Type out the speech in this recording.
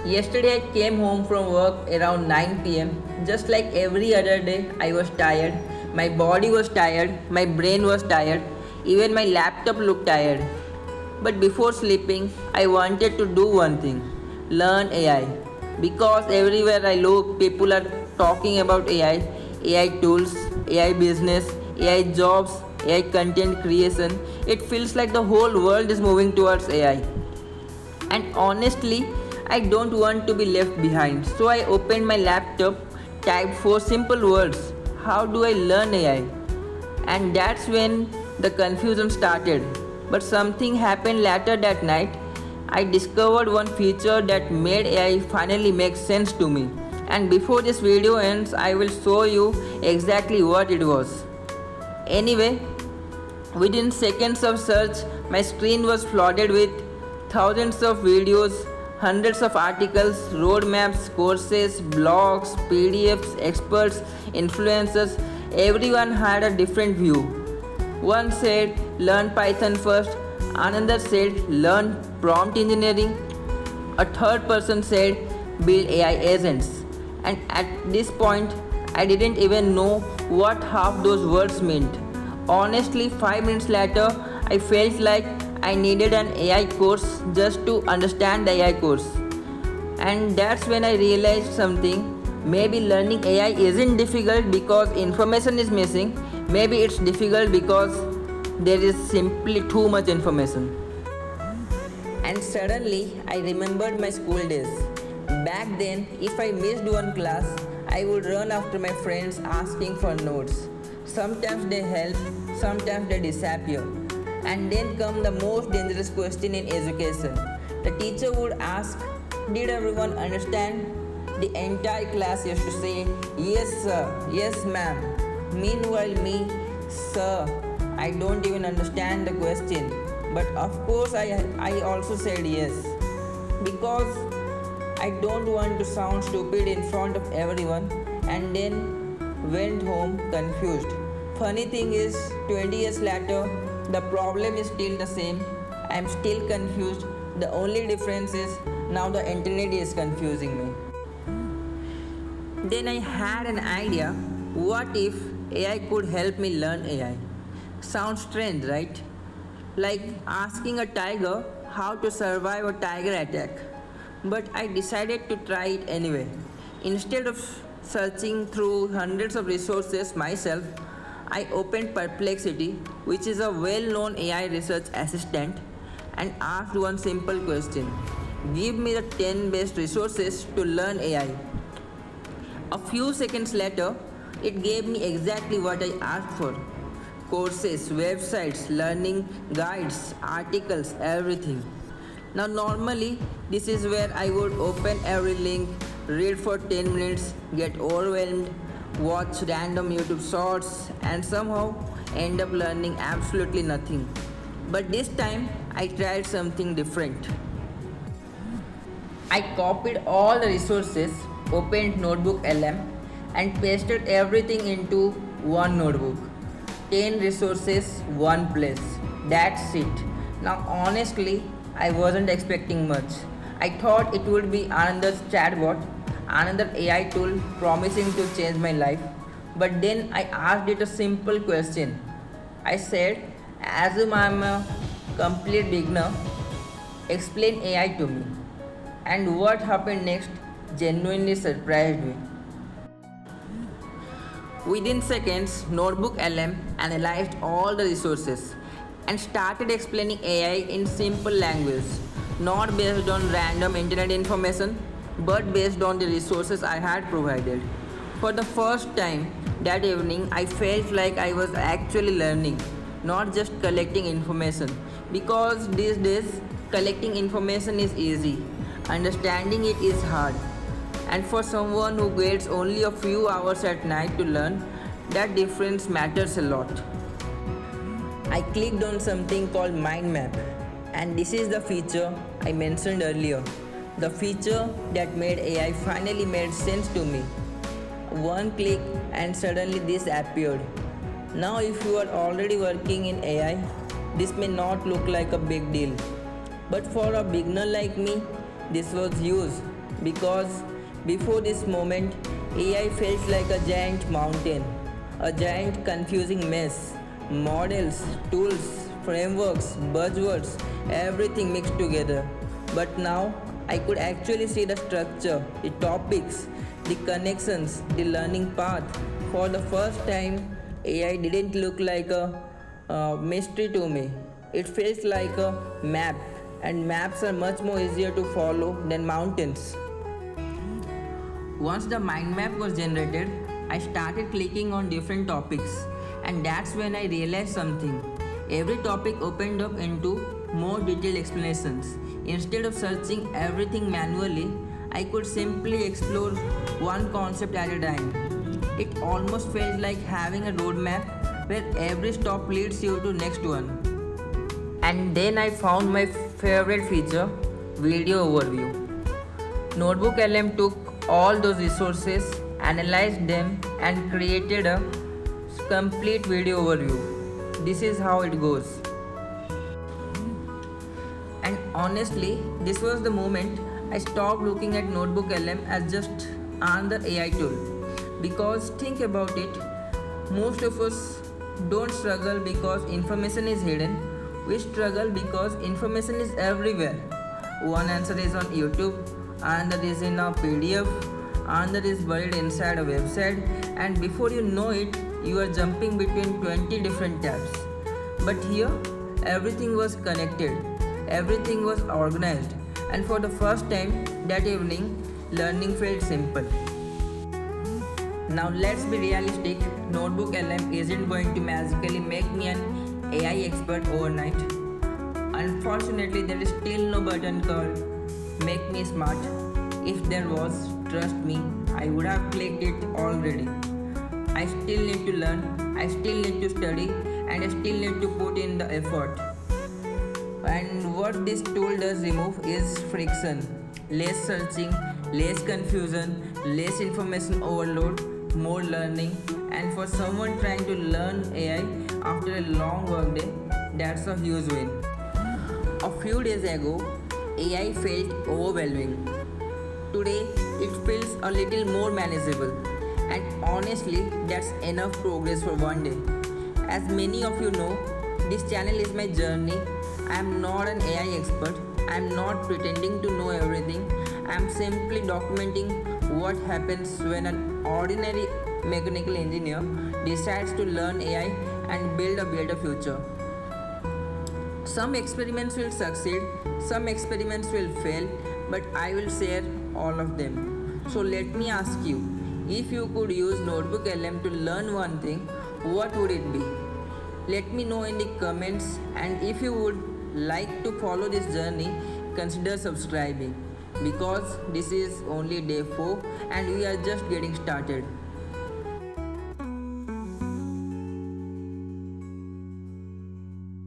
Yesterday I came home from work around 9 p.m. Just like every other day, I was tired. My body was tired, my brain was tired, even my laptop looked tired. But before sleeping, I wanted to do one thing: learn AI. Because everywhere I look, people are talking about AI, AI tools, AI business, AI jobs, AI content creation. It feels like the whole world is moving towards AI. And honestly, I don't want to be left behind. So I opened my laptop, typed four simple words: how do I learn AI? And that's when the confusion started. But something happened later that night. I discovered one feature that made AI finally make sense to me. And before this video ends, I will show you exactly what it was. Anyway, within seconds of search, my screen was flooded with thousands of videos, hundreds of articles, roadmaps, courses, blogs, PDFs, experts, influencers. Everyone had a different view. One said, learn Python first, another said, learn prompt engineering, a third person said, build AI agents. And at this point, I didn't even know what half those words meant. Honestly, 5 minutes later, I felt like I needed an AI course just to understand the AI course. And that's when I realized something. Maybe learning AI isn't difficult because information is missing. Maybe it's difficult because there is simply too much information. And suddenly, I remembered my school days. Back then, if I missed one class, I would run after my friends asking for notes. Sometimes they help, sometimes they disappear. And then come the most dangerous question in education. The teacher would ask, did everyone understand? The entire class used to say, yes sir, yes ma'am. Meanwhile me, sir, I don't even understand the question. But of course I also said yes. Because I don't want to sound stupid in front of everyone, and then went home confused. Funny thing is, 20 years later, the problem is still the same. I am still confused. The only difference is now the internet is confusing me. Then I had an idea. What if AI could help me learn AI? Sounds strange, right? Like asking a tiger how to survive a tiger attack. But I decided to try it anyway. Instead of searching through hundreds of resources myself, I opened Perplexity, which is a well-known AI research assistant, and asked one simple question: give me the 10 best resources to learn AI. A few seconds later, it gave me exactly what I asked for: courses, websites, learning guides, articles, everything. Now, normally, this is where I would open every link, read for 10 minutes, get overwhelmed, watch random YouTube shorts, and somehow end up learning absolutely nothing. But this time, I tried something different. I copied all the resources, opened NotebookLM, and pasted everything into one notebook. 10 resources, one place. That's it. Now, honestly, I wasn't expecting much. I thought it would be another chatbot, another AI tool promising to change my life. But then I asked it a simple question. I said, assume I'm a complete beginner, explain AI to me. And what happened next genuinely surprised me. Within seconds, NotebookLM analyzed all the resources and started explaining AI in simple language, not based on random internet information, but based on the resources I had provided. For the first time that evening, I felt like I was actually learning, not just collecting information. Because these days, collecting information is easy, understanding it is hard. And for someone who gets only a few hours at night to learn, that difference matters a lot. I clicked on something called Mind Map, and this is the feature I mentioned earlier. The feature that made AI finally made sense to me. One click and suddenly this appeared. Now if you are already working in AI, this may not look like a big deal. But for a beginner like me, this was huge. Because before this moment, AI felt like a giant mountain, a giant confusing mess. Models, tools, frameworks, buzzwords, everything mixed together. But now I could actually see the structure, the topics, the connections, the learning path. For the first time, AI didn't look like a mystery to me. It feels like a map, and maps are much more easier to follow than mountains. Once the mind map was generated, I started clicking on different topics, and that's when I realized something. Every topic opened up into more detailed explanations. Instead of searching everything manually, I could simply explore one concept at a time. It almost felt like having a roadmap where every stop leads you to next one. And then I found my favorite feature, video overview. NotebookLM took all those resources, analyzed them, and created a complete video overview. This is how it goes. And honestly, this was the moment I stopped looking at NotebookLM as just another AI tool. Because think about it, most of us don't struggle because information is hidden. We struggle because information is everywhere. One answer is on YouTube, another is in a PDF, another is buried inside a website, and before you know it, you are jumping between 20 different tabs. But here, everything was connected, everything was organized, and for the first time that evening, learning felt simple. Now let's be realistic, NotebookLM isn't going to magically make me an AI expert overnight. Unfortunately, there is still no button called Make Me Smart. If there was, trust me, I would have clicked it already. I still need to learn, I still need to study, and I still need to put in the effort. And what this tool does remove is friction, less searching, less confusion, less information overload, more learning. And for someone trying to learn AI after a long workday, that's a huge win. A few days ago, AI felt overwhelming. Today, it feels a little more manageable. And honestly, that's enough progress for one day. As many of you know, this channel is my journey. I am not an AI expert. I am not pretending to know everything. I am simply documenting what happens when an ordinary mechanical engineer decides to learn AI and build a better future. Some experiments will succeed, some experiments will fail, but I will share all of them. So let me ask you, if you could use NotebookLM to learn one thing, what would it be? Let me know in the comments, and if you would like to follow this journey, consider subscribing because this is only day 4 and we are just getting started.